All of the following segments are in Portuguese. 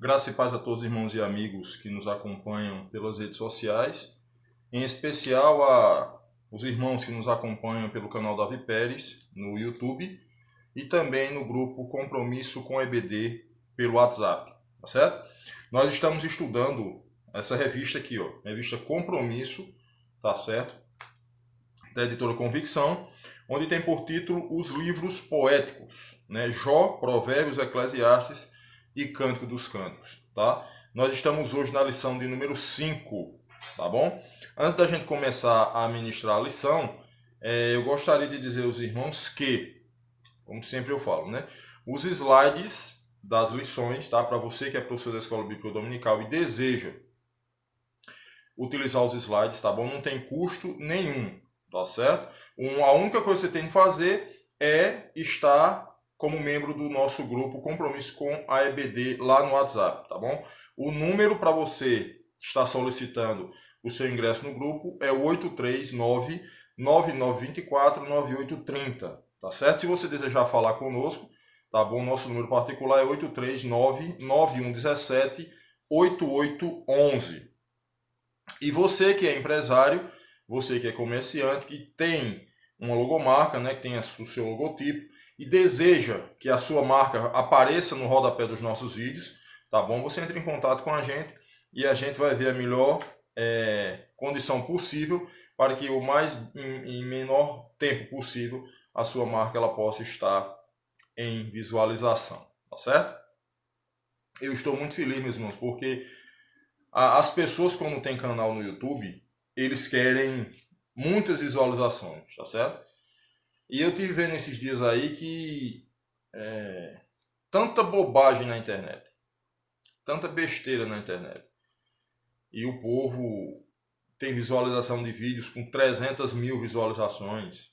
Graça e paz a todos os irmãos e amigos que nos acompanham pelas redes sociais, em especial a os irmãos que nos acompanham pelo canal Davi Pérez no YouTube e também no grupo Compromisso com EBD pelo WhatsApp, tá certo? Nós estamos estudando essa revista aqui, ó, revista Compromisso, tá certo? Da editora Convicção, onde tem por título os livros poéticos, né? Jó, Provérbios, Eclesiastes e Cântico dos Cânticos, tá? Nós estamos hoje na lição de número 5, tá bom? Antes da gente começar a ministrar a lição, eu gostaria de dizer aos irmãos que, como sempre eu falo, né? Os slides das lições, tá? Para você que é professor da Escola Bíblica Dominical e deseja utilizar os slides, tá bom? Não tem custo nenhum, tá certo? A única coisa que você tem que fazer é estar como membro do nosso grupo Compromisso com a EBD lá no WhatsApp, tá bom? O número para você estar solicitando o seu ingresso no grupo é o 839-9924-9830, tá certo? Se você desejar falar conosco, tá bom? Nosso número particular é 839-9117-8811. E você que é empresário, você que é comerciante, que tem uma logomarca, né, que tem o seu logotipo, e deseja que a sua marca apareça no rodapé dos nossos vídeos, tá bom? Você entra em contato com a gente e a gente vai ver a melhor condição possível para que em menor tempo possível a sua marca ela possa estar em visualização, tá certo? Eu estou muito feliz, meus irmãos, porque as pessoas, quando tem canal no YouTube, eles querem muitas visualizações, tá certo? E eu tive vendo esses dias aí que tanta bobagem na internet, tanta besteira na internet. E o povo tem visualização de vídeos com 300 mil visualizações,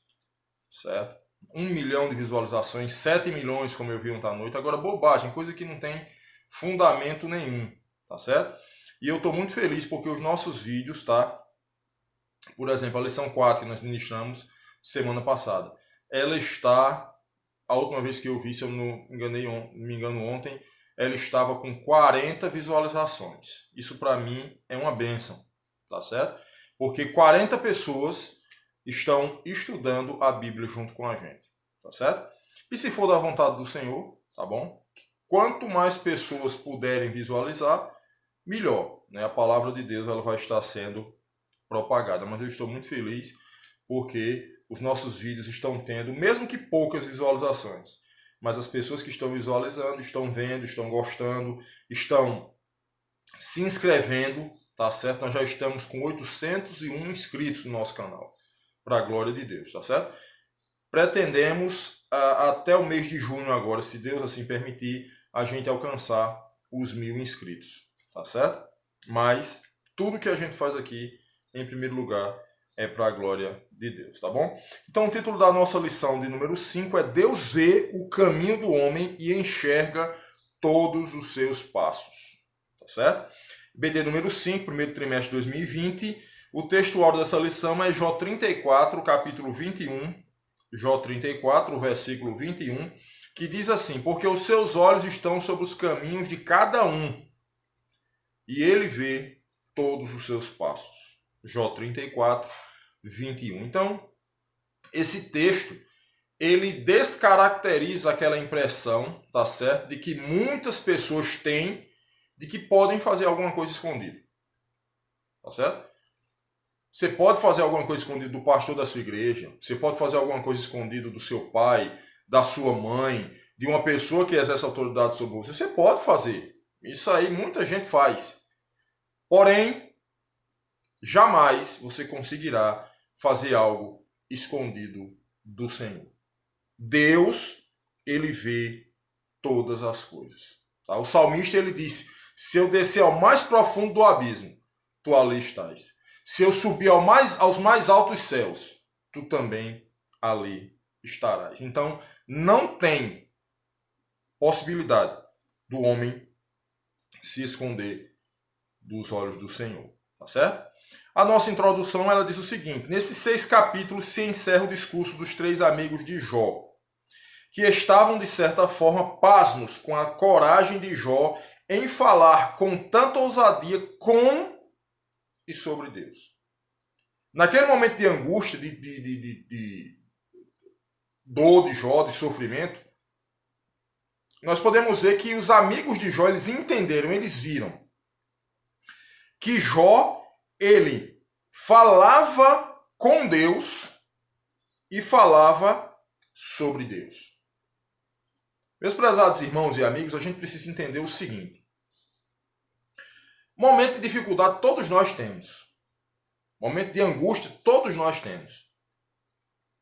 certo? 1 milhão de visualizações, 7 milhões, como eu vi ontem à noite. Agora, bobagem, coisa que não tem fundamento nenhum, tá certo? E eu estou muito feliz porque os nossos vídeos, tá? Por exemplo, a lição 4 que nós ministramos semana passada, ela está, a última vez que eu vi, se eu não me engano ontem, ela estava com 40 visualizações. Isso para mim é uma bênção, tá certo? Porque 40 pessoas estão estudando a Bíblia junto com a gente, tá certo? E se for da vontade do Senhor, tá bom? Quanto mais pessoas puderem visualizar, melhor, né? A palavra de Deus ela vai estar sendo propagada. Mas eu estou muito feliz porque os nossos vídeos estão tendo, mesmo que poucas visualizações, mas as pessoas que estão visualizando, estão vendo, estão gostando, estão se inscrevendo, tá certo? Nós já estamos com 801 inscritos no nosso canal, para a glória de Deus, tá certo? Pretendemos, até o mês de junho agora, se Deus assim permitir, a gente alcançar os 1000 inscritos, tá certo? Mas tudo que a gente faz aqui, em primeiro lugar, é para a glória de Deus, tá bom? Então o título da nossa lição de número 5 é Deus vê o caminho do homem e enxerga todos os seus passos, tá certo? BD número 5, primeiro trimestre de 2020, o texto áureo dessa lição é Jó 34, capítulo 21, Jó 34, versículo 21, que diz assim, porque os seus olhos estão sobre os caminhos de cada um, e ele vê todos os seus passos. Jó 34, 21. Então, esse texto, ele descaracteriza aquela impressão, tá certo? De que muitas pessoas têm de que podem fazer alguma coisa escondida. Tá certo? Você pode fazer alguma coisa escondida do pastor da sua igreja, você pode fazer alguma coisa escondida do seu pai, da sua mãe, de uma pessoa que exerce autoridade sobre você. Você pode fazer. Isso aí muita gente faz. Porém, jamais você conseguirá fazer algo escondido do Senhor. Deus, ele vê todas as coisas. Tá? O salmista, ele disse, se eu descer ao mais profundo do abismo, tu ali estás. Se eu subir aos mais altos céus, tu também ali estarás. Então, não tem possibilidade do homem se esconder dos olhos do Senhor. Tá certo? A nossa introdução ela diz o seguinte, nesses 6 capítulos se encerra o discurso dos 3 amigos de Jó, que estavam de certa forma pasmos com a coragem de Jó em falar com tanta ousadia com e sobre Deus. Naquele momento de angústia, de dor de Jó, de sofrimento, nós podemos ver que os amigos de Jó, eles entenderam, eles viram que Jó, ele falava com Deus e falava sobre Deus. Meus prezados irmãos e amigos, a gente precisa entender o seguinte. Momento de dificuldade todos nós temos. Momento de angústia todos nós temos.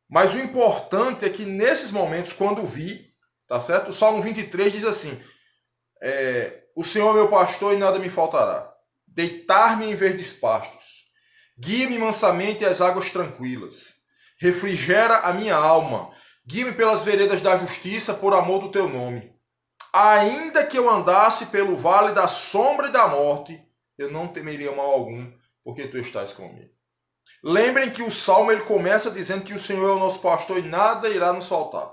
Mas o importante é que nesses momentos, quando vi, tá certo? O Salmo 23 diz assim, o Senhor é meu pastor e nada me faltará. Deitar-me em verdes pastos. Guia-me mansamente às águas tranquilas. Refrigera a minha alma. Guia-me pelas veredas da justiça por amor do teu nome. Ainda que eu andasse pelo vale da sombra e da morte, eu não temeria mal algum, porque tu estás comigo. Lembrem que o Salmo ele começa dizendo que o Senhor é o nosso pastor e nada irá nos faltar.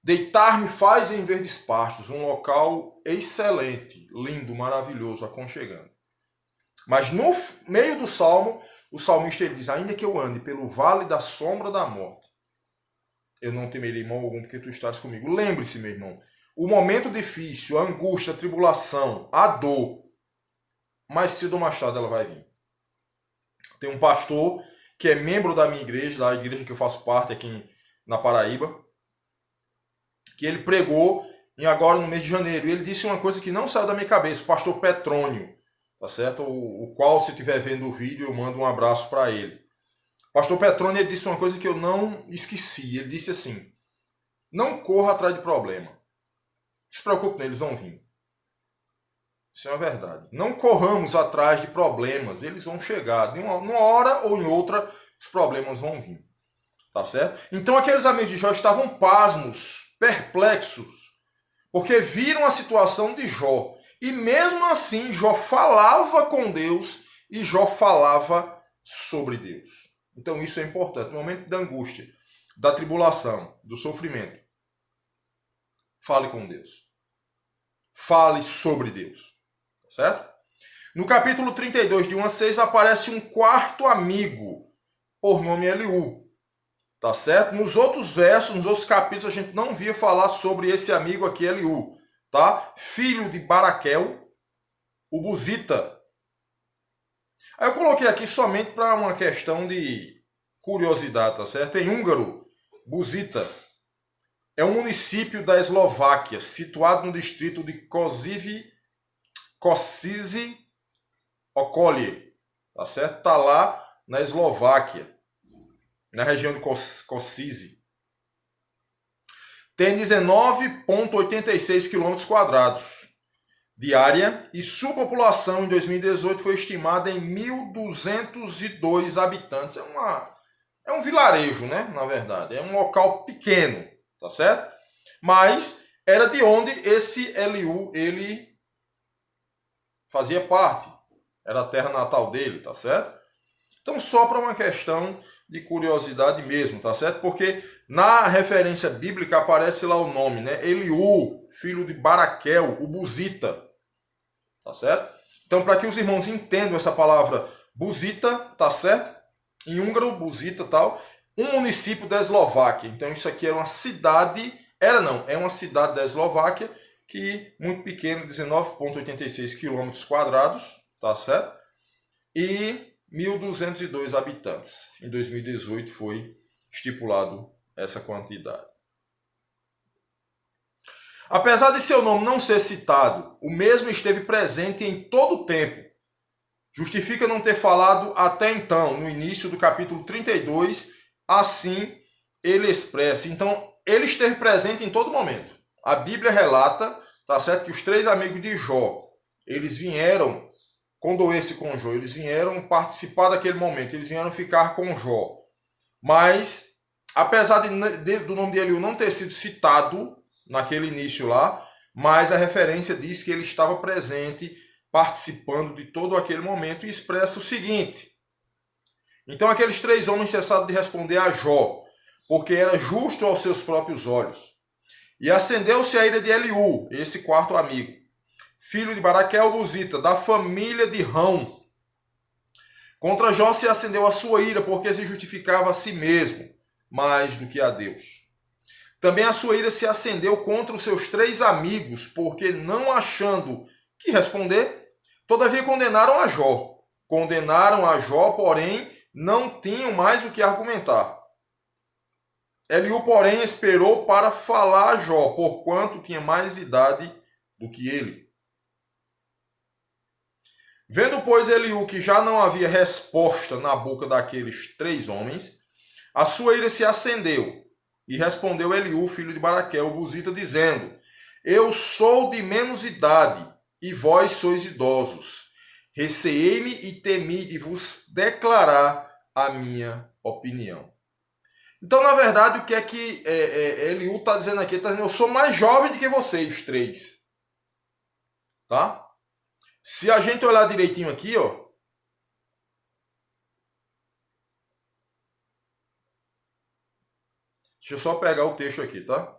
Deitar-me faz em verdes pastos, um local excelente, lindo, maravilhoso, aconchegante. Mas no meio do Salmo, o salmista ele diz, ainda que eu ande pelo vale da sombra da morte, eu não temerei mal algum, porque tu estás comigo. Lembre-se, meu irmão, o momento difícil, a angústia, a tribulação, a dor, mais cedo ou mais tarde ela vai vir. Tem um pastor que é membro da minha igreja, da igreja que eu faço parte aqui na Paraíba, que ele pregou agora no mês de janeiro. E ele disse uma coisa que não saiu da minha cabeça, o pastor Petrônio, tá certo? O qual, se estiver vendo o vídeo, eu mando um abraço para ele. O pastor Petrônio ele disse uma coisa que eu não esqueci. Ele disse assim, não corra atrás de problema. Não se preocupe, eles vão vir. Isso é uma verdade. Não corramos atrás de problemas, eles vão chegar. De uma hora ou em outra, os problemas vão vir. Tá certo? Então aqueles amigos de Jó estavam pasmos, perplexos, porque viram a situação de Jó. E mesmo assim, Jó falava com Deus e Jó falava sobre Deus. Então isso é importante. No momento da angústia, da tribulação, do sofrimento, fale com Deus. Fale sobre Deus. Certo? No capítulo 32, de 1 a 6, aparece um quarto amigo, por nome Eliú. Tá certo? Nos outros versos, nos outros capítulos, a gente não via falar sobre esse amigo aqui, Eliú. Tá? Filho de Baraquel, o Buzita. Aí eu coloquei aqui somente para uma questão de curiosidade, tá certo? Em húngaro, Buzita é um município da Eslováquia, situado no distrito de Košice Okolie, tá certo? Está lá na Eslováquia, na região de Košice. Tem 19,86 km² de área e sua população em 2018 foi estimada em 1.202 habitantes. É um vilarejo, né? Na verdade, é um local pequeno, tá certo? Mas era de onde esse Eliú, ele fazia parte, era a terra natal dele, tá certo? Então só para uma questão de curiosidade mesmo, tá certo? Porque na referência bíblica aparece lá o nome, né? Eliú, filho de Baraquel, o Buzita, tá certo? Então para que os irmãos entendam essa palavra Buzita, tá certo? Em húngaro, Buzita tal, um município da Eslováquia. Então isso aqui era uma cidade, é uma cidade da Eslováquia, que muito pequeno, 19,86 km², tá certo? E 1.202 habitantes. Em 2018 foi estipulado essa quantidade. Apesar de seu nome não ser citado, o mesmo esteve presente em todo o tempo. Justifica não ter falado até então, no início do capítulo 32, assim ele expressa. Então, ele esteve presente em todo momento. A Bíblia relata, tá certo, que os três amigos de Jó, eles vieram condoer-se com Jó, eles vieram participar daquele momento, eles vieram ficar com Jó. Mas, apesar do nome de Eliú não ter sido citado naquele início lá, mas a referência diz que ele estava presente, participando de todo aquele momento, e expressa o seguinte: então aqueles três homens cessaram de responder a Jó, porque era justo aos seus próprios olhos. E acendeu-se a ira de Eliú, esse quarto amigo. filho de Baraquel Buzita, da família de Rão. Contra Jó se acendeu a sua ira, porque se justificava a si mesmo, mais do que a Deus. Também a sua ira se acendeu contra os seus 3 amigos, porque não achando que responder, todavia condenaram a Jó. Condenaram a Jó, porém, não tinham mais o que argumentar. Eliú, porém, esperou para falar a Jó, porquanto tinha mais idade do que ele. Vendo, pois, Eliú que já não havia resposta na boca daqueles 3 homens, a sua ira se acendeu. E respondeu Eliú, filho de Baraquel, o Buzita, dizendo: Eu sou de menos idade, e vós sois idosos. Receei-me e temi de vos declarar a minha opinião. Então, na verdade, o que é que Eliú está dizendo aqui? Ele está dizendo: eu sou mais jovem do que vocês 3. Tá? Se a gente olhar direitinho aqui, ó. Deixa eu só pegar o texto aqui, tá?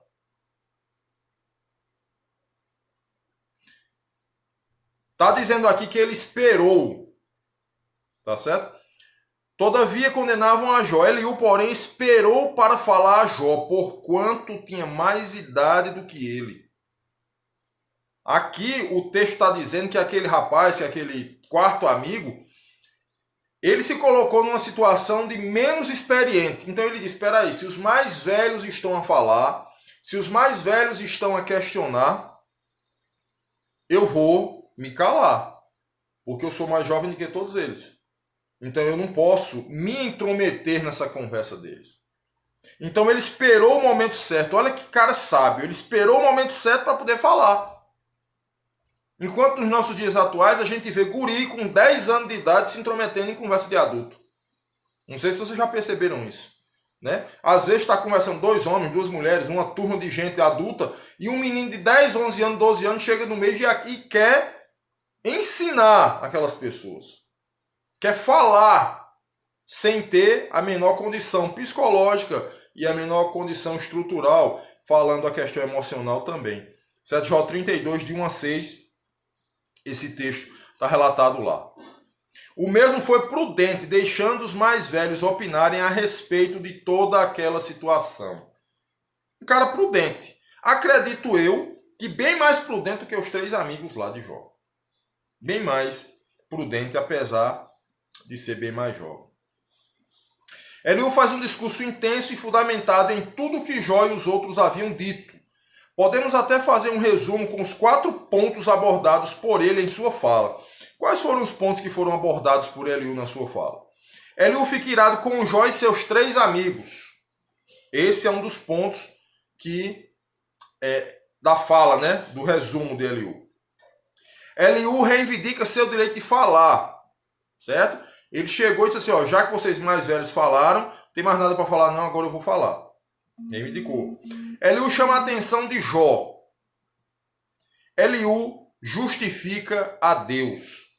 Tá dizendo aqui que ele esperou. Tá certo? Todavia condenavam a Jó. Eliú, porém, esperou para falar a Jó, porquanto tinha mais idade do que ele. Aqui o texto está dizendo que aquele rapaz, que aquele 4º amigo, ele se colocou numa situação de menos experiente. Então ele disse: espera aí, se os mais velhos estão a falar, se os mais velhos estão a questionar, eu vou me calar, porque eu sou mais jovem do que todos eles. Então eu não posso me intrometer nessa conversa deles. Então ele esperou o momento certo. Olha que cara sábio, ele esperou o momento certo para poder falar. Enquanto nos nossos dias atuais a gente vê guri com 10 anos de idade se intrometendo em conversa de adulto. Não sei se vocês já perceberam isso. Né? Às vezes está conversando 2 homens, 2 mulheres, uma turma de gente adulta, e um menino de 10, 11 anos, 12 anos chega no meio e quer ensinar aquelas pessoas. Quer falar sem ter a menor condição psicológica e a menor condição estrutural, falando a questão emocional também. 7 Jó 32, de 1 a 6, esse texto está relatado lá. O mesmo foi prudente, deixando os mais velhos opinarem a respeito de toda aquela situação. Um cara prudente. Acredito eu que bem mais prudente que os 3 amigos lá de Jó. Bem mais prudente, apesar de ser bem mais jovem. Eliú faz um discurso intenso e fundamentado em tudo que Jó e os outros haviam dito. Podemos até fazer um resumo com os 4 pontos abordados por ele em sua fala. Quais foram os pontos que foram abordados por Eliú na sua fala? Eliú fica irado com Jó e seus 3 amigos. Esse é um dos pontos da fala, né? Do resumo de Eliú. Eliú reivindica seu direito de falar, certo? Ele chegou e disse assim: já que vocês mais velhos falaram, não tem mais nada para falar não, agora eu vou falar. Reivindicou. Eliú chama a atenção de Jó. Eliú justifica a Deus.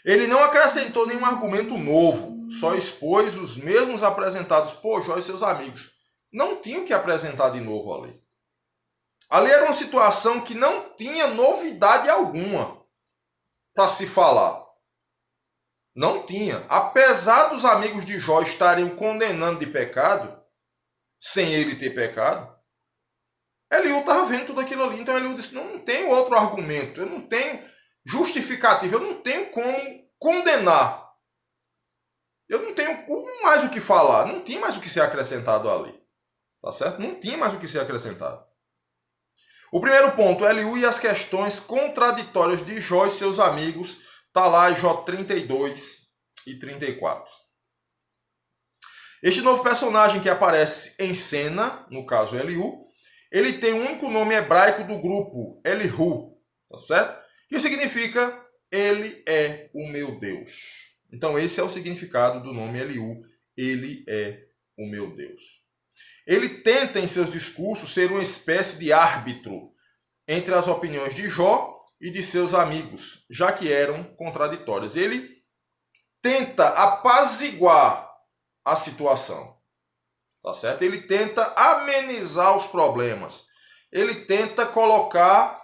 Ele não acrescentou nenhum argumento novo, só expôs os mesmos apresentados por Jó e seus amigos. Não tinha o que apresentar de novo ali. Ali era uma situação que não tinha novidade alguma para se falar. Não tinha. Apesar dos amigos de Jó estarem o condenando de pecado, sem ele ter pecado, Eliú estava vendo tudo aquilo ali. Então Eliú disse: não tenho outro argumento, eu não tenho justificativa, eu não tenho como condenar. Eu não tenho mais o que falar, não tinha mais o que ser acrescentado ali. Tá certo? Não tinha mais o que ser acrescentado. O primeiro ponto, Eliú e as questões contraditórias de Jó e seus amigos, está lá em Jó 32 e 34. Este novo personagem que aparece em cena, no caso Eliú, ele tem um único nome hebraico do grupo, Elihu, tá certo? Que significa ele é o meu Deus. Então esse é o significado do nome Eliú, ele é o meu Deus. Ele tenta em seus discursos ser uma espécie de árbitro entre as opiniões de Jó e de seus amigos, já que eram contraditórias. Ele tenta apaziguar a situação, tá certo? Ele tenta amenizar os problemas. Ele tenta colocar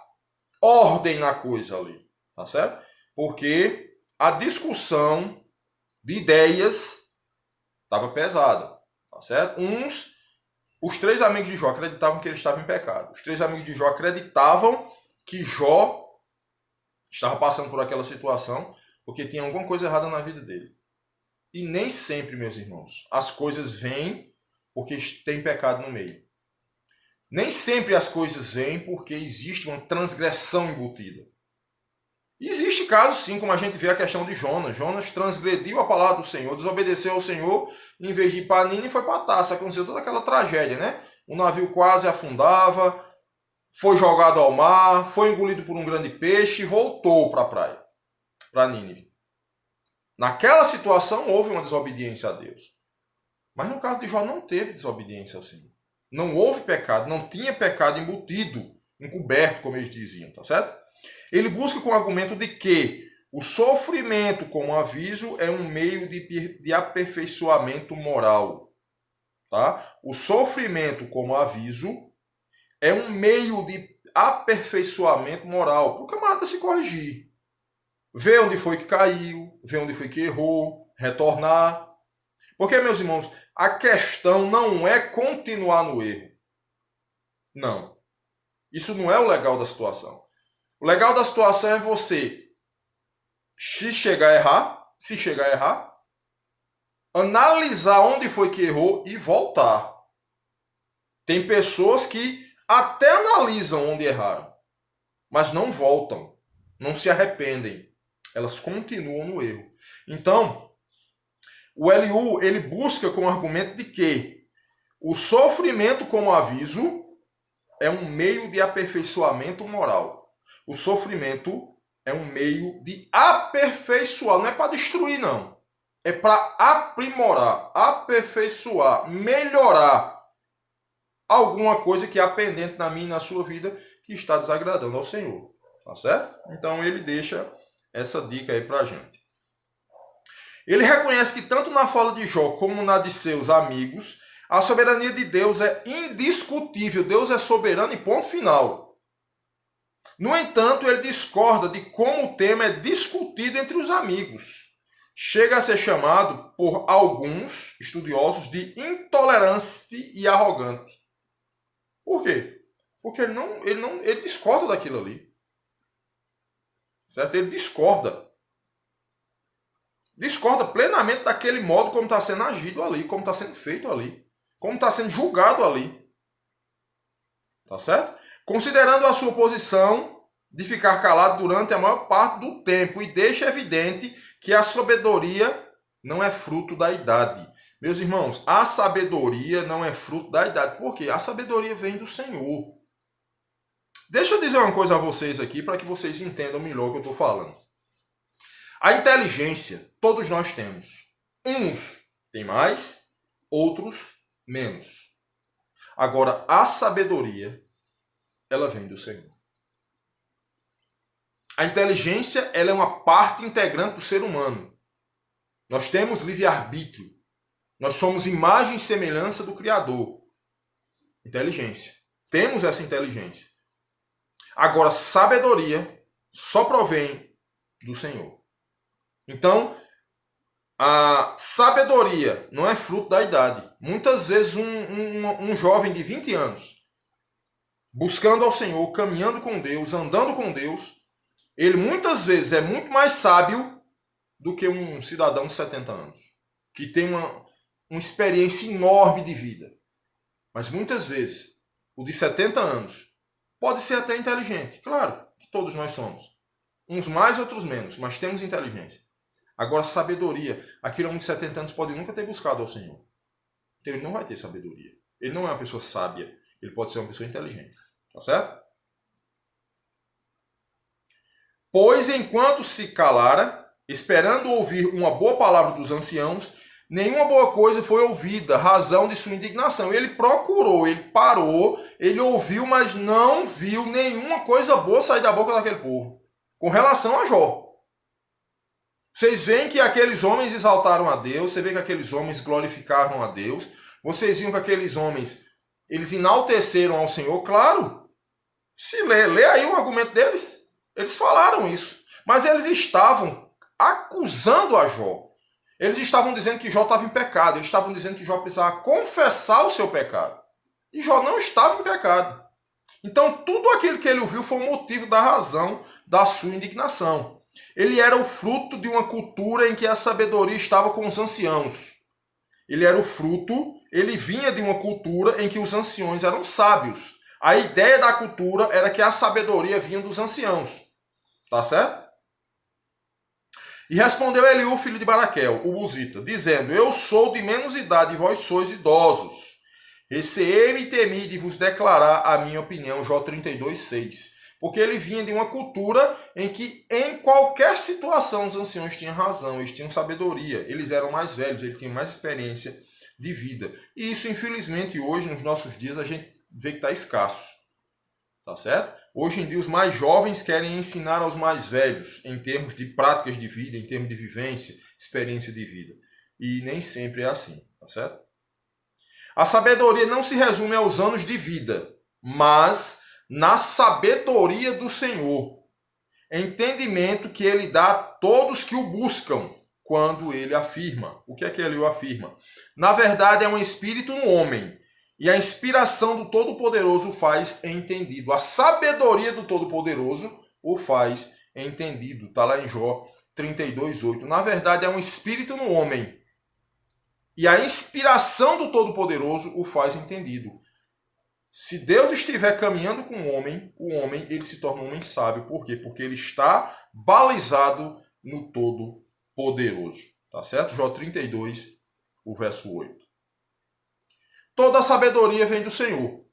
ordem na coisa ali, tá certo? Porque a discussão de ideias estava pesada, tá certo? Os três amigos de Jó acreditavam que ele estava em pecado. Os três amigos de Jó acreditavam que Jó estava passando por aquela situação porque tinha alguma coisa errada na vida dele. E nem sempre, meus irmãos, as coisas vêm porque tem pecado no meio. Nem sempre as coisas vêm porque existe uma transgressão embutida. Existe casos, sim, como a gente vê a questão de Jonas. Jonas transgrediu a palavra do Senhor, desobedeceu ao Senhor, em vez de ir para Nínive, foi para Tarso. Aconteceu toda aquela tragédia, né? O navio quase afundava, foi jogado ao mar, foi engolido por um grande peixe e voltou para a praia, para Nínive. Naquela situação houve uma desobediência a Deus. Mas no caso de Jó não teve desobediência ao Senhor. Não houve pecado, não tinha pecado embutido, encoberto, como eles diziam, tá certo? Ele busca com o argumento de que o sofrimento como aviso é um meio de aperfeiçoamento moral. Tá? O sofrimento como aviso é um meio de aperfeiçoamento moral, para o camarada se corrigir. Ver onde foi que caiu, ver onde foi que errou, retornar. Porque, meus irmãos, a questão não é continuar no erro. Não. Isso não é o legal da situação. O legal da situação é você, se chegar a errar, analisar onde foi que errou e voltar. Tem pessoas que até analisam onde erraram, mas não voltam, não se arrependem. Elas continuam no erro. Então, o Eliú, ele busca com o argumento de que o sofrimento como aviso é um meio de aperfeiçoamento moral. O sofrimento é um meio de aperfeiçoar, não é para destruir, não. É para aprimorar, aperfeiçoar, melhorar alguma coisa que há pendente na minha e na sua vida que está desagradando ao Senhor. Tá certo? Então ele deixa essa dica aí pra gente. Ele reconhece que tanto na fala de Jó como na de seus amigos, a soberania de Deus é indiscutível. Deus é soberano e ponto final. No entanto, ele discorda de como o tema é discutido entre os amigos. Chega a ser chamado por alguns estudiosos de intolerante e arrogante. Por quê? Porque ele discorda daquilo ali. Certo? Ele discorda. Discorda plenamente daquele modo como está sendo agido ali, como está sendo feito ali, como está sendo julgado ali. Tá certo? Considerando a sua posição de ficar calado durante a maior parte do tempo e deixa evidente que a sabedoria não é fruto da idade. Meus irmãos, a sabedoria não é fruto da idade. Por quê? A sabedoria vem do Senhor. Deixa eu dizer uma coisa a vocês aqui para que vocês entendam melhor o que eu estou falando. A inteligência, todos nós temos. Uns têm mais, outros menos. Agora, a sabedoria, ela vem do Senhor. A inteligência, ela é uma parte integrante do ser humano. Nós temos livre-arbítrio. Nós somos imagem e semelhança do Criador. Inteligência. Temos essa inteligência. Agora, sabedoria só provém do Senhor. Então, a sabedoria não é fruto da idade. Muitas vezes um jovem de 20 anos, buscando ao Senhor, caminhando com Deus, andando com Deus, ele muitas vezes é muito mais sábio do que um cidadão de 70 anos, que tem uma experiência enorme de vida. Mas muitas vezes, o de 70 anos pode ser até inteligente. Claro que todos nós somos. Uns mais, outros menos, mas temos inteligência. Agora, sabedoria. Aquele homem de 70 anos pode nunca ter buscado ao Senhor. Então, ele não vai ter sabedoria. Ele não é uma pessoa sábia. Ele pode ser uma pessoa inteligente. Tá certo? Pois, enquanto se calara, esperando ouvir uma boa palavra dos anciãos, nenhuma boa coisa foi ouvida, razão de sua indignação. Ele procurou, ele parou, ele ouviu, mas não viu nenhuma coisa boa sair da boca daquele povo. Com relação a Jó. Vocês veem que aqueles homens exaltaram a Deus, você vê que aqueles homens glorificaram a Deus, vocês viram que aqueles homens, eles enalteceram ao Senhor, claro. Se lê aí o argumento deles. Eles falaram isso. Mas eles estavam acusando a Jó. Eles estavam dizendo que Jó estava em pecado. Eles estavam dizendo que Jó precisava confessar o seu pecado. E Jó não estava em pecado. Então, tudo aquilo que ele ouviu foi o motivo da razão da sua indignação. Ele era o fruto de uma cultura em que a sabedoria estava com os anciãos. Ele era o fruto, ele vinha de uma cultura em que os anciões eram sábios. A ideia da cultura era que a sabedoria vinha dos anciãos. Tá certo? E respondeu Eliú, filho de Baraquel, o Buzita, dizendo: eu sou de menos idade e vós sois idosos. Receei-me e temi de vos declarar a minha opinião, Jó 32:6. Porque ele vinha de uma cultura em que, em qualquer situação, os anciãos tinham razão, eles tinham sabedoria, eles eram mais velhos, eles tinham mais experiência de vida. E isso, infelizmente, hoje, nos nossos dias, a gente vê que está escasso. Tá certo? Hoje em dia, os mais jovens querem ensinar aos mais velhos, em termos de práticas de vida, em termos de vivência, experiência de vida. E nem sempre é assim, tá certo? A sabedoria não se resume aos anos de vida, mas na sabedoria do Senhor. Entendimento que ele dá a todos que o buscam, quando ele afirma. O que é que ele afirma? Na verdade, é um espírito no homem, e a inspiração do Todo-Poderoso o faz entendido. A sabedoria do Todo-Poderoso o faz entendido. Está lá em Jó 32:8. Na verdade, é um espírito no homem, e a inspiração do Todo-Poderoso o faz entendido. Se Deus estiver caminhando com o homem ele se torna um homem sábio. Por quê? Porque ele está balizado no Todo-Poderoso. Tá certo? Jó 32, o verso 8. Toda a sabedoria vem do Senhor.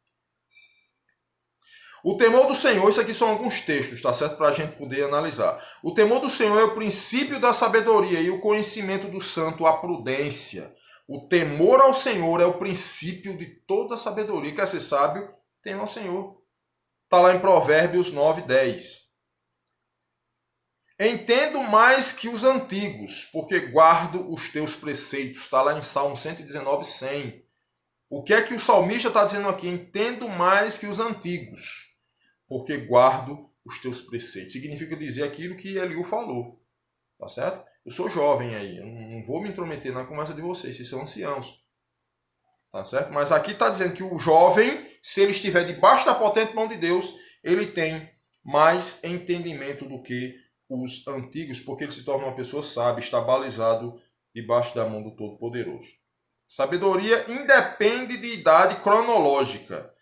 O temor do Senhor, isso aqui são alguns textos, tá certo? Para a gente poder analisar. O temor do Senhor é o princípio da sabedoria e o conhecimento do santo, a prudência. O temor ao Senhor é o princípio de toda a sabedoria. Quer ser sábio? Tema ao Senhor. Está lá em Provérbios 9:10. Entendo mais que os antigos, porque guardo os teus preceitos. Está lá em Salmo 119:100. O que é que o salmista está dizendo aqui? Entendo mais que os antigos, porque guardo os teus preceitos. Significa dizer aquilo que Eliú falou. Tá certo? Eu sou jovem aí, eu não vou me intrometer na conversa de vocês, vocês são anciãos. Tá certo? Mas aqui está dizendo que o jovem, se ele estiver debaixo da potente mão de Deus, ele tem mais entendimento do que os antigos, porque ele se torna uma pessoa sábia, está balizado debaixo da mão do Todo-Poderoso. Sabedoria independe de idade cronológica,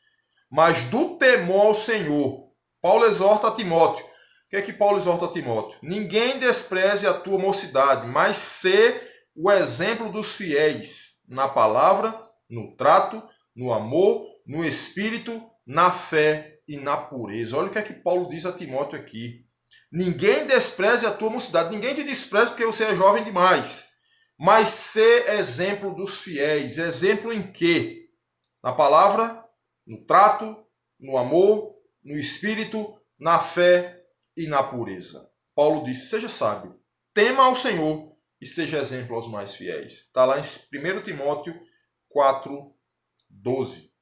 mas do temor ao Senhor. Paulo exorta a Timóteo. O que é que Paulo exorta a Timóteo? Ninguém despreze a tua mocidade, mas sê o exemplo dos fiéis na palavra, no trato, no amor, no espírito, na fé e na pureza. Olha o que é que Paulo diz a Timóteo aqui. Ninguém despreze a tua mocidade. Ninguém te despreze porque você é jovem demais. Mas ser exemplo dos fiéis. Exemplo em quê? Na palavra, no trato, no amor, no espírito, na fé e na pureza. Paulo disse: seja sábio, tema ao Senhor e seja exemplo aos mais fiéis. Está lá em 1 Timóteo 4:12.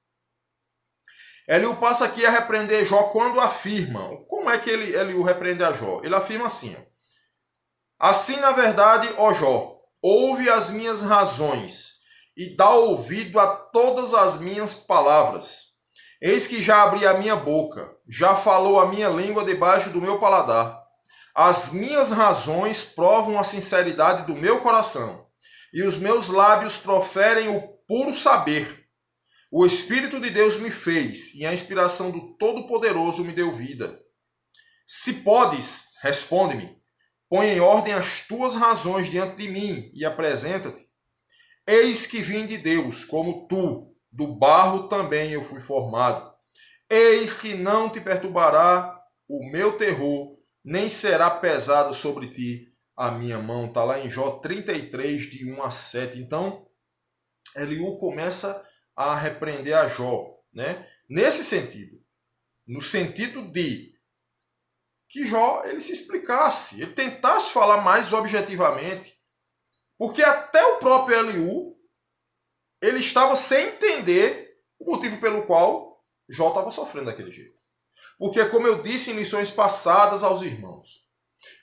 Eliú passa aqui a repreender Jó quando afirma. Como é que Eliú repreende a Jó? Ele afirma assim: assim, na verdade, ó Jó, ouve as minhas razões e dá ouvido a todas as minhas palavras. Eis que já abri a minha boca, já falou a minha língua debaixo do meu paladar. As minhas razões provam a sinceridade do meu coração, e os meus lábios proferem o puro saber. O Espírito de Deus me fez, e a inspiração do Todo-Poderoso me deu vida. Se podes, responde-me, põe em ordem as tuas razões diante de mim, e apresenta-te. Eis que vim de Deus, como tu, do barro também eu fui formado. Eis que não te perturbará o meu terror, nem será pesado sobre ti a minha mão. Está lá em Jó 33, de 1-7. Então, Eliú começa a repreender a Jó, né? Nesse sentido. No sentido de que Jó ele se explicasse, ele tentasse falar mais objetivamente. Porque até o próprio Eliú, ele estava sem entender o motivo pelo qual Jó estava sofrendo daquele jeito. Porque, como eu disse em lições passadas aos irmãos,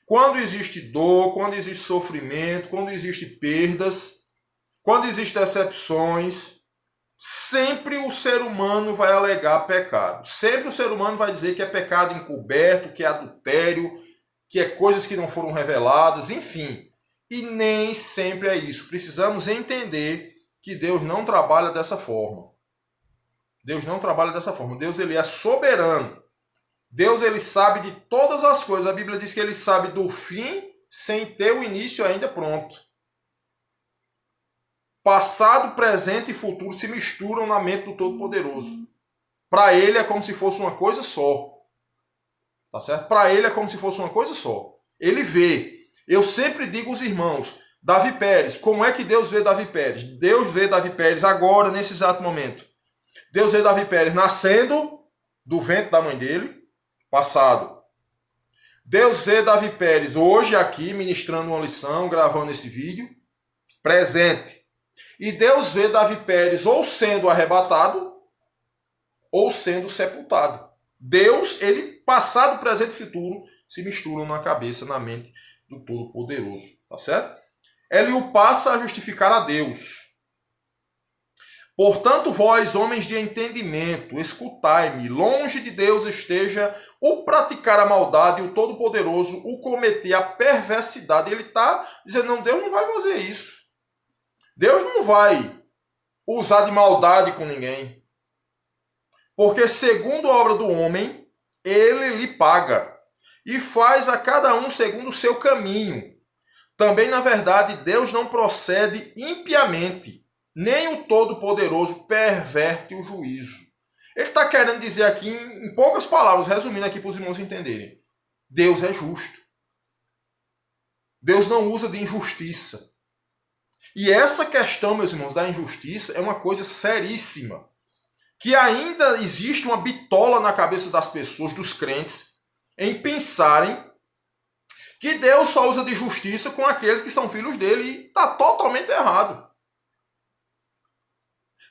quando existe dor, quando existe sofrimento, quando existe perdas, quando existem decepções, sempre o ser humano vai alegar pecado. Sempre o ser humano vai dizer que é pecado encoberto, que é adultério, que é coisas que não foram reveladas, enfim. E nem sempre é isso. Precisamos entender que Deus não trabalha dessa forma. Deus não trabalha dessa forma. Deus, ele é soberano. Deus, ele sabe de todas as coisas. A Bíblia diz que ele sabe do fim sem ter o início ainda pronto. Passado, presente e futuro se misturam na mente do Todo-Poderoso. Para ele é como se fosse uma coisa só. Tá certo? Para ele é como se fosse uma coisa só. Ele vê. Eu sempre digo aos irmãos, Davi Pérez, como é que Deus vê Davi Pérez? Deus vê Davi Pérez agora, nesse exato momento. Deus vê Davi Pérez nascendo do ventre da mãe dele, passado. Deus vê Davi Pérez hoje aqui, ministrando uma lição, gravando esse vídeo, presente. E Deus vê Davi Pérez ou sendo arrebatado, ou sendo sepultado. Deus, ele, passado, presente e futuro, se misturam na cabeça, na mente do Todo-Poderoso. Tá certo? Ele o passa a justificar a Deus. Portanto, vós, homens de entendimento, escutai-me, longe de Deus esteja o praticar a maldade e o Todo-Poderoso o cometer a perversidade. Ele está dizendo, não, Deus não vai fazer isso. Deus não vai usar de maldade com ninguém. Porque, segundo a obra do homem, ele lhe paga e faz a cada um segundo o seu caminho. Também, na verdade, Deus não procede impiamente, nem o Todo-Poderoso perverte o juízo. Ele está querendo dizer aqui, em poucas palavras, resumindo aqui para os irmãos entenderem. Deus é justo. Deus não usa de injustiça. E essa questão, meus irmãos, da injustiça é uma coisa seríssima. Que ainda existe uma bitola na cabeça das pessoas, dos crentes, em pensarem que Deus só usa de justiça com aqueles que são filhos dele. E está totalmente errado.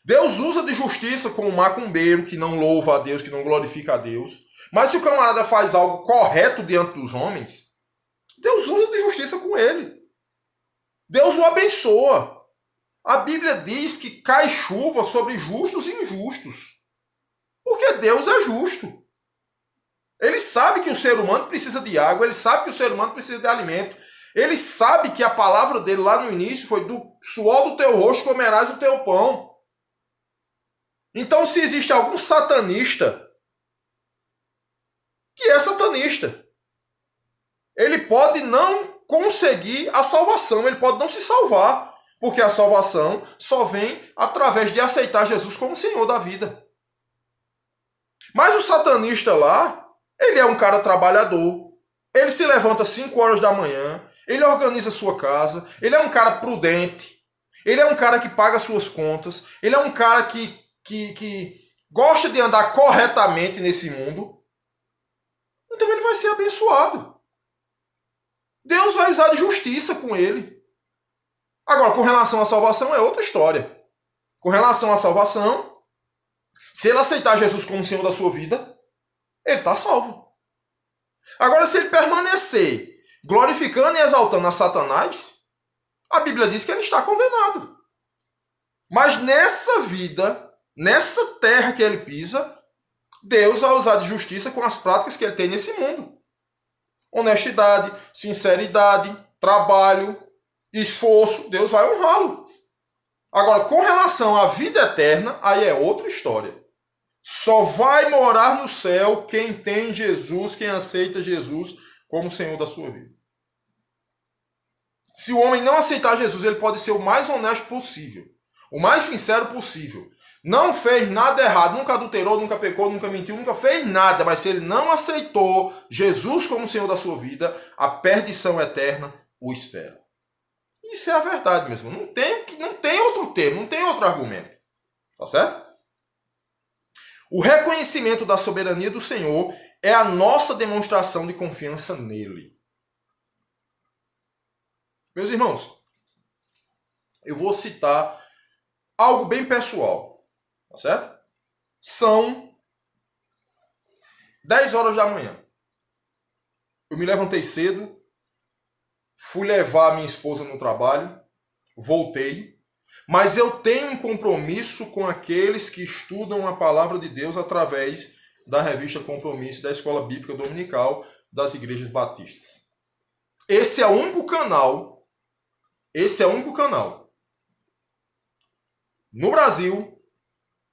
Deus usa de justiça com o macumbeiro que não louva a Deus, que não glorifica a Deus. Mas se o camarada faz algo correto diante dos homens, Deus usa de justiça com ele. Deus o abençoa. A Bíblia diz que cai chuva sobre justos e injustos. Porque Deus é justo. Ele sabe que o ser humano precisa de água, ele sabe que o ser humano precisa de alimento. Ele sabe que a palavra dele lá no início foi do suor do teu rosto comerás o teu pão. Então, se existe algum satanista que é satanista, ele pode não conseguir a salvação, ele pode não se salvar, porque a salvação só vem através de aceitar Jesus como Senhor da vida. Mas o satanista lá, ele é um cara trabalhador, ele se levanta 5 horas da manhã, ele organiza sua casa, ele é um cara prudente, ele é um cara que paga suas contas, ele é um cara que gosta de andar corretamente nesse mundo, então ele vai ser abençoado. Deus vai usar de justiça com ele. Agora, com relação à salvação, é outra história. Com relação à salvação, se ele aceitar Jesus como Senhor da sua vida, ele está salvo. Agora, se ele permanecer glorificando e exaltando a Satanás, a Bíblia diz que ele está condenado. Mas nessa vida, nessa terra que ele pisa, Deus vai usar de justiça com as práticas que ele tem nesse mundo. Honestidade, sinceridade, trabalho, esforço, Deus vai honrá-lo. Agora, com relação à vida eterna, aí é outra história. Só vai morar no céu quem tem Jesus, quem aceita Jesus como Senhor da sua vida. Se o homem não aceitar Jesus, ele pode ser o mais honesto possível, o mais sincero possível. Não fez nada errado, nunca adulterou, nunca pecou, nunca mentiu, nunca fez nada. Mas se ele não aceitou Jesus como Senhor da sua vida, a perdição eterna o espera. Isso é a verdade mesmo. Não tem outro termo, não tem outro argumento. Tá certo? O reconhecimento da soberania do Senhor é a nossa demonstração de confiança nele. Meus irmãos, eu vou citar algo bem pessoal. Tá certo? São 10 horas da manhã. Eu me levantei cedo, fui levar a minha esposa no trabalho, voltei, mas eu tenho um compromisso com aqueles que estudam a palavra de Deus através da revista Compromisso da Escola Bíblica Dominical das Igrejas Batistas. Esse é o único canal no Brasil,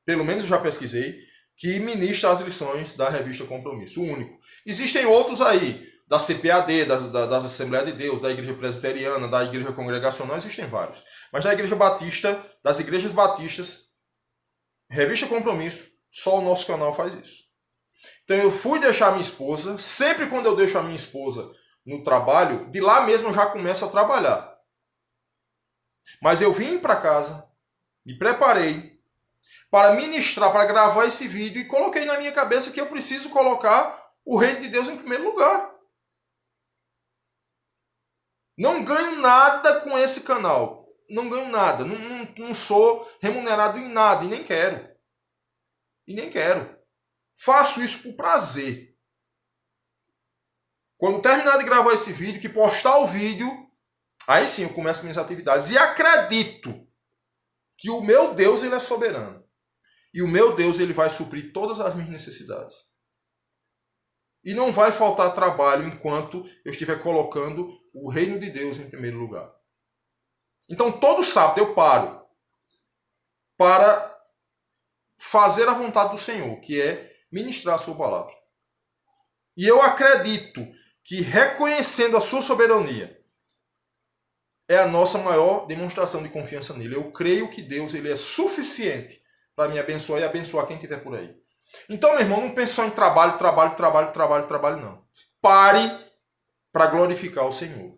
pelo menos eu já pesquisei, que ministra as lições da revista Compromisso. O único. Existem outros aí, da CPAD, das Assembleias de Deus, da Igreja Presbiteriana, da Igreja Congregacional, existem vários. Mas da Igreja Batista, das Igrejas Batistas, revista Compromisso, só o nosso canal faz isso. Então eu fui deixar minha esposa, sempre quando eu deixo a minha esposa no trabalho, de lá mesmo eu já começo a trabalhar. Mas eu vim para casa, me preparei para ministrar, para gravar esse vídeo e coloquei na minha cabeça que eu preciso colocar o reino de Deus em primeiro lugar. Não ganho nada com esse canal. Não ganho nada. Não sou remunerado em nada e nem quero. Faço isso por prazer. Quando terminar de gravar esse vídeo, que postar o vídeo, aí sim eu começo minhas atividades. E acredito que o meu Deus, ele é soberano. E o meu Deus, ele vai suprir todas as minhas necessidades. E não vai faltar trabalho enquanto eu estiver colocando o reino de Deus em primeiro lugar. Então, todo sábado eu paro para fazer a vontade do Senhor, que é ministrar a sua palavra. E eu acredito que reconhecendo a sua soberania é a nossa maior demonstração de confiança nele. Eu creio que Deus, ele é suficiente para me abençoar e abençoar quem estiver por aí. Então, meu irmão, não pense só em trabalho, não. Pare para glorificar o Senhor.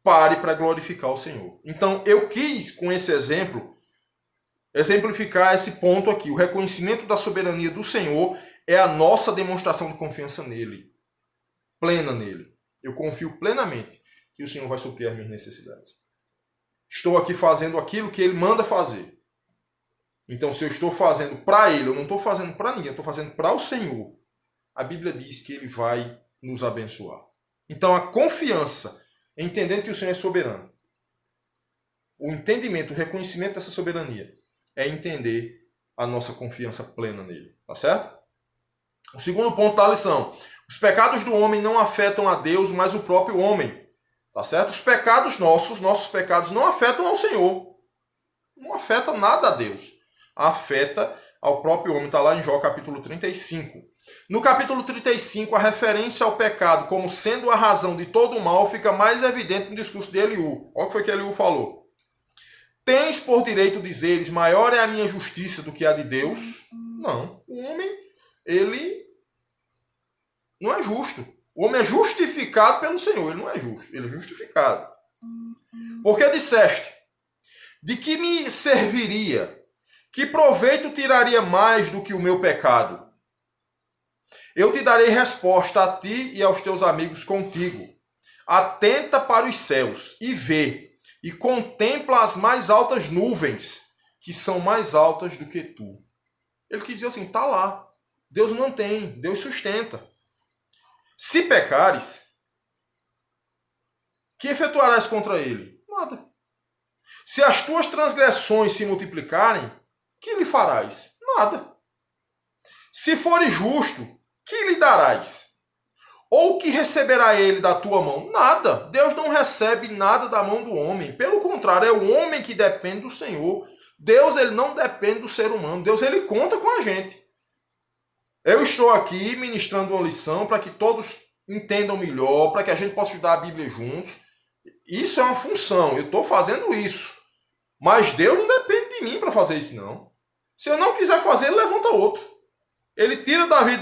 Pare para glorificar o Senhor. Então, eu quis, com esse exemplo, exemplificar esse ponto aqui. O reconhecimento da soberania do Senhor é a nossa demonstração de confiança nele. Plena nele. Eu confio plenamente que o Senhor vai suprir as minhas necessidades. Estou aqui fazendo aquilo que ele manda fazer. Então, se eu estou fazendo para ele, eu não estou fazendo para ninguém, eu estou fazendo para o Senhor. A Bíblia diz que ele vai nos abençoar. Então, a confiança, entendendo que o Senhor é soberano, o entendimento, o reconhecimento dessa soberania, é entender a nossa confiança plena nele. Tá certo? O segundo ponto da lição. Os pecados do homem não afetam a Deus, mas o próprio homem. Tá certo? Os pecados nossos pecados não afetam ao Senhor. Não afeta nada a Deus. Afeta ao próprio homem. Está lá em Jó capítulo 35. No capítulo 35, a referência ao pecado como sendo a razão de todo o mal fica mais evidente no discurso de Eliú. Olha o que foi que Eliú falou. Tens por direito dizeres, maior é a minha justiça do que a de Deus? Não. O homem, ele não é justo. O homem é justificado pelo Senhor. Ele não é justo. Ele é justificado. Porque disseste, de que me serviria? Que proveito tiraria mais do que o meu pecado? Eu te darei resposta a ti e aos teus amigos contigo. Atenta para os céus e vê, e contempla as mais altas nuvens, que são mais altas do que tu. Ele quis dizer assim, está lá. Deus mantém, Deus sustenta. Se pecares, que efetuarás contra ele? Nada. Se as tuas transgressões se multiplicarem, que lhe farás? Nada. Se fores justo, que lhe darás? Ou que receberá ele da tua mão? Nada. Deus não recebe nada da mão do homem. Pelo contrário, é o homem que depende do Senhor. Deus, ele não depende do ser humano. Deus, ele conta com a gente. Eu estou aqui ministrando uma lição para que todos entendam melhor, para que a gente possa estudar a Bíblia juntos. Isso é uma função. Eu estou fazendo isso. Mas Deus não depende de mim para fazer isso, não. Se eu não quiser fazer, ele levanta outro. Ele tira Davi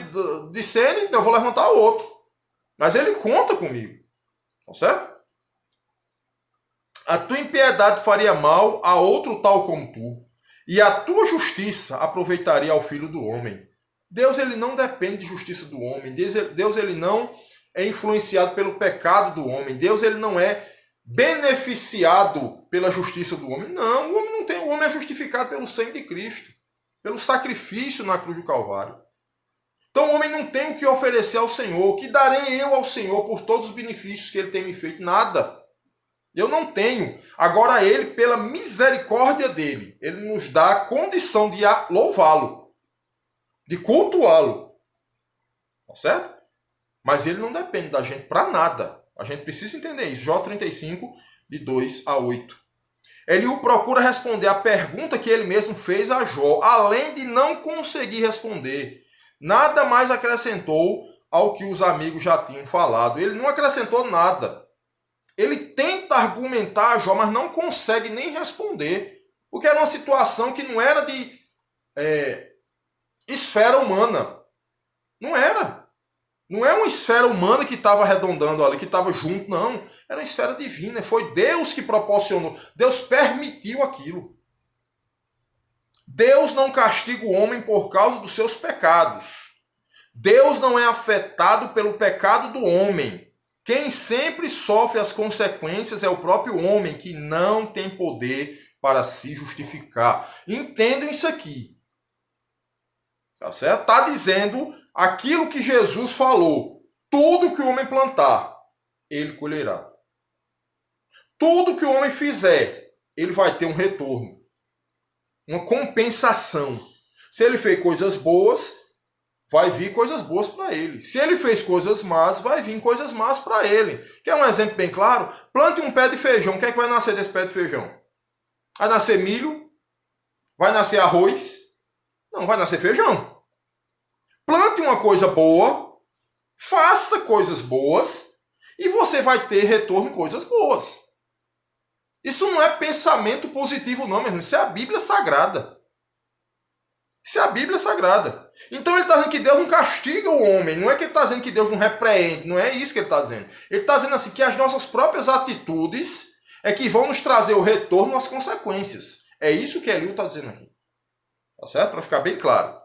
de cena, então eu vou levantar outro. Mas ele conta comigo. Tá certo? A tua impiedade faria mal a outro tal como tu, e a tua justiça aproveitaria ao filho do homem. Deus, ele não depende de justiça do homem. Deus, ele não é influenciado pelo pecado do homem. Deus, ele não é beneficiado pela justiça do homem. Não, o homem não tem. O homem é justificado pelo sangue de Cristo, pelo sacrifício na cruz do Calvário. Então o homem não tem o que oferecer ao Senhor. O que darei eu ao Senhor por todos os benefícios que ele tem me feito? Nada. Eu não tenho. Agora ele, pela misericórdia dele, ele nos dá a condição de louvá-lo, de cultuá-lo. Tá certo? Mas ele não depende da gente para nada. A gente precisa entender isso. Jó 35, de 2 a 8. Eliú procura responder a pergunta que ele mesmo fez a Jó, além de não conseguir responder. Nada mais acrescentou ao que os amigos já tinham falado. Ele não acrescentou nada. Ele tenta argumentar a Jó, mas não consegue nem responder. Porque era uma situação que não era de esfera humana. Não era. Não é uma esfera humana que estava arredondando ali, que estava junto, não. Era uma esfera divina. Foi Deus que proporcionou. Deus permitiu aquilo. Deus não castiga o homem por causa dos seus pecados. Deus não é afetado pelo pecado do homem. Quem sempre sofre as consequências é o próprio homem, que não tem poder para se justificar. Entendam isso aqui. Tá certo? Está dizendo aquilo que Jesus falou. Tudo que o homem plantar, ele colherá. Tudo que o homem fizer, ele vai ter um retorno. Uma compensação. Se ele fez coisas boas, vai vir coisas boas para ele. Se ele fez coisas más, vai vir coisas más para ele. Quer um exemplo bem claro? Plante um pé de feijão. O que é que vai nascer desse pé de feijão? Vai nascer milho? Vai nascer arroz? Não, vai nascer feijão. Plante uma coisa boa, faça coisas boas e você vai ter retorno em coisas boas. Isso não é pensamento positivo não, meu irmão. Isso é a Bíblia Sagrada. Isso é a Bíblia Sagrada. Então ele está dizendo que Deus não castiga o homem. Não é que ele está dizendo que Deus não repreende. Não é isso que ele está dizendo. Ele está dizendo assim que as nossas próprias atitudes é que vão nos trazer o retorno às consequências. É isso que Eliú está dizendo aqui. Tá certo? Para ficar bem claro.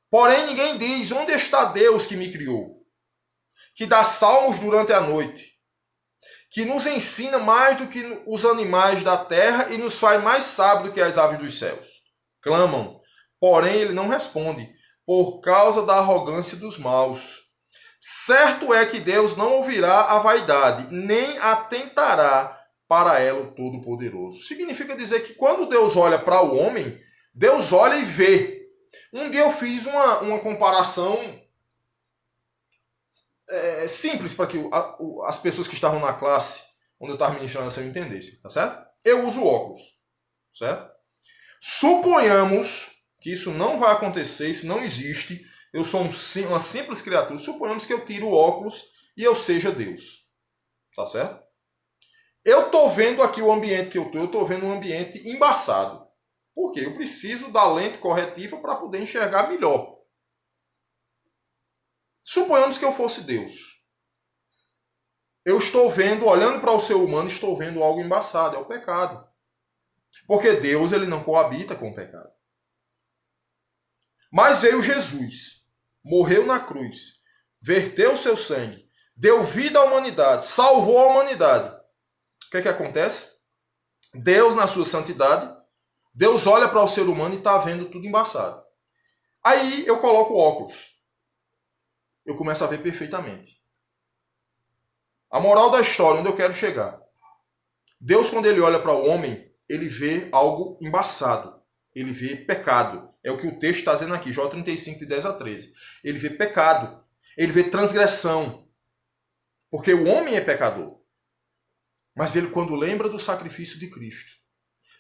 Porém ninguém diz, onde está Deus que me criou? Que dá salmos durante a noite. Que nos ensina mais do que os animais da terra e nos faz mais sábios do que as aves dos céus. Clamam, porém ele não responde, por causa da arrogância dos maus. Certo é que Deus não ouvirá a vaidade, nem atentará para ela o Todo-Poderoso. Significa dizer que quando Deus olha para o homem, Deus olha e vê. Um dia eu fiz uma comparação simples para que as pessoas que estavam na classe, onde eu estava ministrando assim, entendessem, tá certo? Eu uso óculos, certo? Suponhamos que isso não vai acontecer, isso não existe, eu sou uma simples criatura, suponhamos que eu tiro o óculos e eu seja Deus, tá certo? Eu estou vendo aqui o ambiente que eu estou vendo um ambiente embaçado. Por quê? Eu preciso da lente corretiva para poder enxergar melhor. Suponhamos que eu fosse Deus. Eu estou vendo, olhando para o ser humano, estou vendo algo embaçado, é o pecado. Porque Deus ele não coabita com o pecado. Mas veio Jesus, morreu na cruz, verteu o seu sangue, deu vida à humanidade, salvou a humanidade. O que é que acontece? Deus, na sua santidade, Deus olha para o ser humano e está vendo tudo embaçado. Aí eu coloco o óculos. Eu começo a ver perfeitamente. A moral da história, onde eu quero chegar. Deus, quando ele olha para o homem, ele vê algo embaçado. Ele vê pecado. É o que o texto está dizendo aqui, Jó 35, de 10 a 13. Ele vê pecado. Ele vê transgressão. Porque o homem é pecador. Mas ele, quando lembra do sacrifício de Cristo,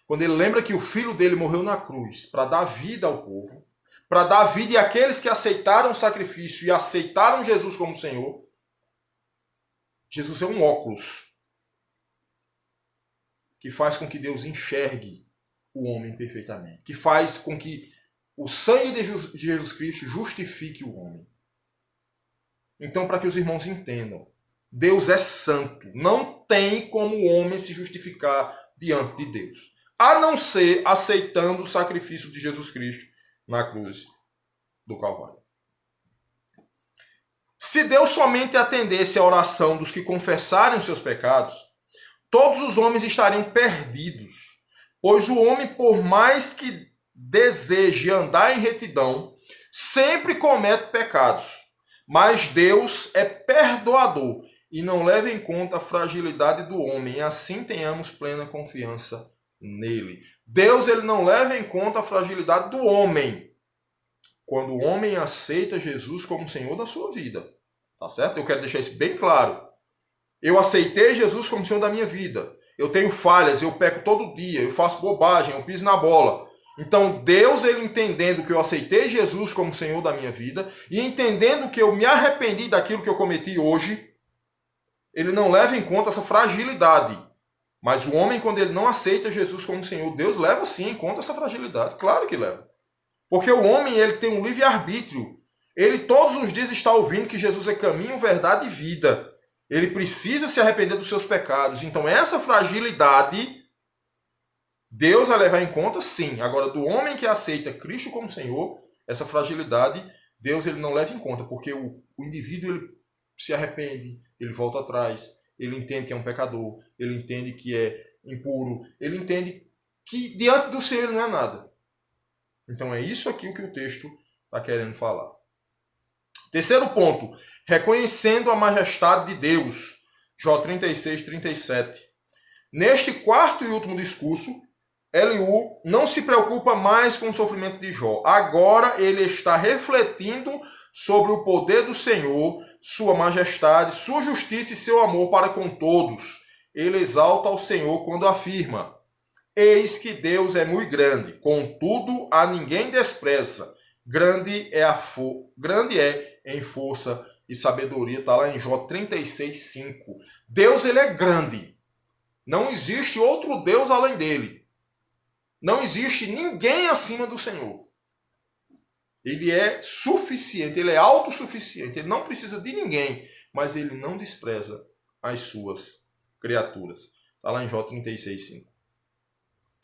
quando ele lembra que o filho dele morreu na cruz para dar vida ao povo, para dar vida àqueles que aceitaram o sacrifício e aceitaram Jesus como Senhor, Jesus é um óculos que faz com que Deus enxergue o homem perfeitamente, que faz com que o sangue de Jesus Cristo justifique o homem. Então, para que os irmãos entendam, Deus é santo, não tem como o homem se justificar diante de Deus, a não ser aceitando o sacrifício de Jesus Cristo na cruz do Calvário. Se Deus somente atendesse a oração dos que confessarem os seus pecados, todos os homens estariam perdidos, pois o homem, por mais que deseje andar em retidão, sempre comete pecados, mas Deus é perdoador e não leva em conta a fragilidade do homem, e assim tenhamos plena confiança nele. Deus ele não leva em conta a fragilidade do homem quando o homem aceita Jesus como Senhor da sua vida. Tá certo? Eu quero deixar isso bem claro. Eu aceitei Jesus como Senhor da minha vida. Eu tenho falhas, eu peco todo dia, eu faço bobagem, eu piso na bola. Então Deus, ele entendendo que eu aceitei Jesus como Senhor da minha vida e entendendo que eu me arrependi daquilo que eu cometi hoje, ele não leva em conta essa fragilidade. Mas o homem, quando ele não aceita Jesus como Senhor, Deus leva sim em conta essa fragilidade. Claro que leva. Porque o homem, ele tem um livre-arbítrio. Ele todos os dias está ouvindo que Jesus é caminho, verdade e vida. Ele precisa se arrepender dos seus pecados. Então essa fragilidade, Deus vai levar em conta sim. Agora, do homem que aceita Cristo como Senhor, essa fragilidade, Deus ele não leva em conta. Porque o indivíduo ele se arrepende, ele volta atrás, ele entende que é um pecador, ele entende que é impuro, ele entende que diante do Senhor ele não é nada. Então é isso aqui o que o texto está querendo falar. Terceiro ponto, reconhecendo a majestade de Deus. Jó 36, 37. Neste quarto e último discurso, Eliú não se preocupa mais com o sofrimento de Jó. Agora ele está refletindo sobre o poder do Senhor, sua majestade, sua justiça e seu amor para com todos. Ele exalta ao Senhor quando afirma: eis que Deus é muito grande, contudo a ninguém despreza. Grande é em força e sabedoria. Está lá em Jó 36, 5. Deus ele é grande. Não existe outro Deus além dele. Não existe ninguém acima do Senhor. Ele é suficiente, ele é autossuficiente. Ele não precisa de ninguém, mas ele não despreza as suas criaturas. Está lá em Jó 36, 5.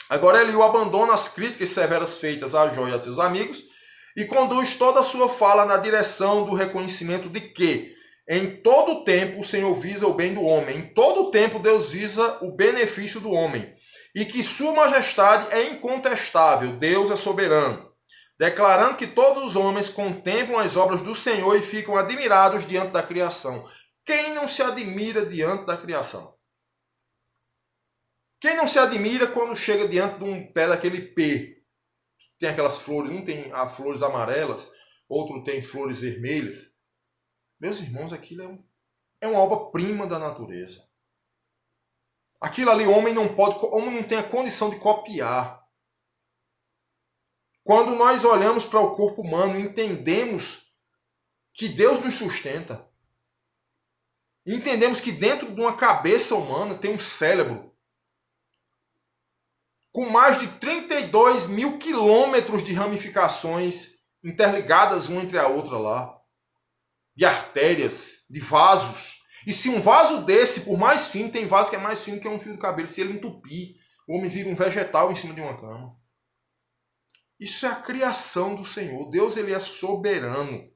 Agora Eliú abandona as críticas severas feitas a Jó e a seus amigos e conduz toda a sua fala na direção do reconhecimento de que, em todo tempo, o Senhor visa o bem do homem. Em todo tempo, Deus visa o benefício do homem. E que sua majestade é incontestável. Deus é soberano. Declarando que todos os homens contemplam as obras do Senhor e ficam admirados diante da criação. Quem não se admira diante da criação? Quem não se admira quando chega diante de um pé daquele pé? Tem aquelas flores, um tem flores amarelas, outro tem flores vermelhas. Meus irmãos, aquilo é uma obra-prima da natureza. Aquilo ali o homem não tem a condição de copiar. Quando nós olhamos para o corpo humano, entendemos que Deus nos sustenta. Entendemos que dentro de uma cabeça humana tem um cérebro com mais de 32 mil quilômetros de ramificações interligadas uma entre a outra lá. De artérias, de vasos. E se um vaso desse, por mais fino, tem vaso que é mais fino que um fio do cabelo. Se ele entupir, o homem vira um vegetal em cima de uma cama. Isso é a criação do Senhor. Deus ele é soberano.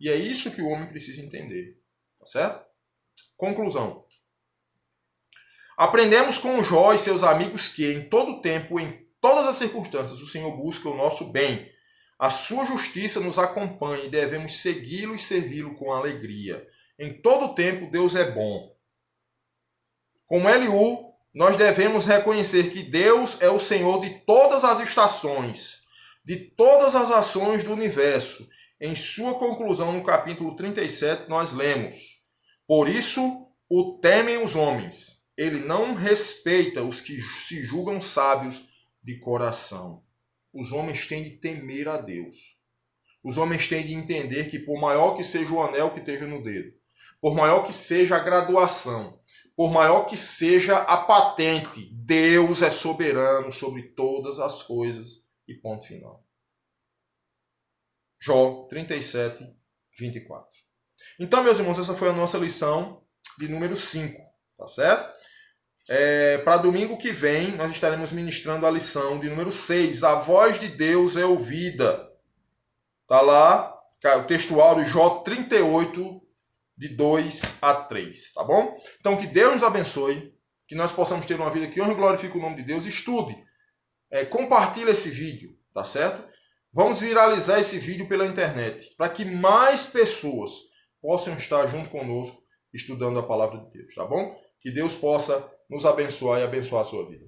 E é isso que o homem precisa entender. Tá certo? Conclusão. Aprendemos com Jó e seus amigos que, em todo tempo, em todas as circunstâncias, o Senhor busca o nosso bem. A sua justiça nos acompanha e devemos segui-lo e servi-lo com alegria. Em todo tempo, Deus é bom. Como Eliú, nós devemos reconhecer que Deus é o Senhor de todas as estações, de todas as ações do universo. Em sua conclusão, no capítulo 37, nós lemos: por isso o temem os homens. Ele não respeita os que se julgam sábios de coração. Os homens têm de temer a Deus. Os homens têm de entender que por maior que seja o anel que esteja no dedo, por maior que seja a graduação, por maior que seja a patente, Deus é soberano sobre todas as coisas e ponto final. Jó 37, 24. Então, meus irmãos, essa foi a nossa lição de número 5, tá certo? Para domingo que vem, nós estaremos ministrando a lição de número 6. A voz de Deus é ouvida. Está lá, o textual de Jó 38, de 2 a 3. Tá bom? Então, que Deus nos abençoe. Que nós possamos ter uma vida que honre e glorifique o nome de Deus. Estude. Compartilhe esse vídeo. Tá certo? Vamos viralizar esse vídeo pela internet, para que mais pessoas possam estar junto conosco estudando a palavra de Deus, tá bom? Que Deus possa nos abençoar e abençoar a sua vida.